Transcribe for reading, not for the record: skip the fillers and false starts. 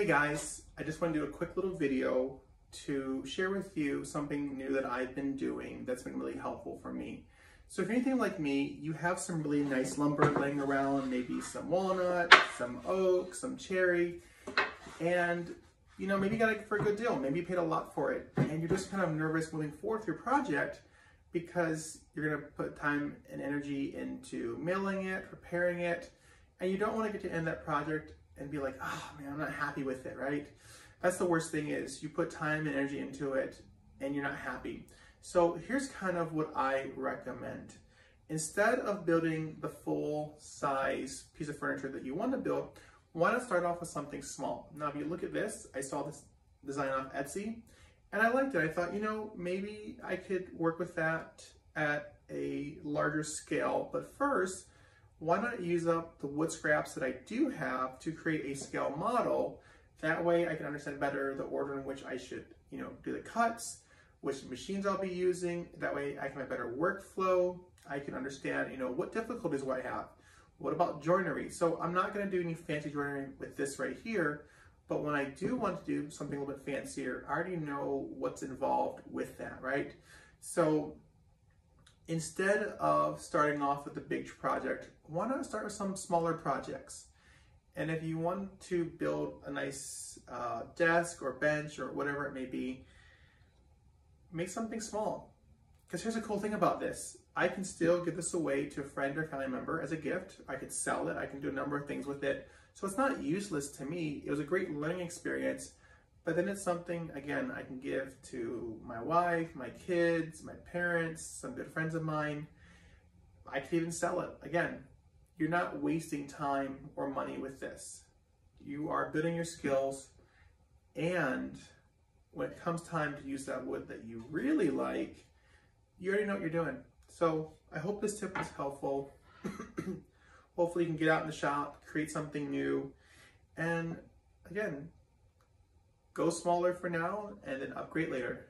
Hey guys, I just want to do a quick little video to share with you something new that I've been doing that's been really helpful for me. So if you're anything like me, you have some really nice lumber laying around, maybe some walnut, some oak, some cherry, and maybe you got it for a good deal. Maybe you paid a lot for it and you're just kind of nervous moving forward with your project because you're going to put time and energy into mailing it, preparing it, and you don't want to get to end that project and be like, oh man, I'm not happy with it, right? That's the worst thing is you put time and energy into it and you're not happy. So here's kind of what I recommend. Instead of building the full size piece of furniture that you want to build, why not start off with something small? Now, if you look at this, I saw this design off Etsy and I liked it. I thought, maybe I could work with that at a larger scale, but first, why not use up the wood scraps that I do have to create a scale model? That way I can understand better the order in which I should, do the cuts, which machines I'll be using. That way I can have a better workflow. I can understand, what difficulties will I have? What about joinery? So I'm not gonna do any fancy joinery with this right here, but when I do want to do something a little bit fancier, I already know what's involved with that, right? So instead of starting off with a big project, why not start with some smaller projects? And if you want to build a nice desk or bench or whatever it may be, make something small. Because here's a cool thing about this. I can still give this away to a friend or family member as a gift. I could sell it. I can do a number of things with it. So it's not useless to me. It was a great learning experience. But then it's something, again, I can give to my wife, my kids, my parents, some good friends of mine. I could even sell it. Again, you're not wasting time or money with this. You are building your skills, and when it comes time to use that wood that you really like, you already know what you're doing. So I hope this tip was helpful. Hopefully you can get out in the shop, create something new, and again, go smaller for now and then upgrade later.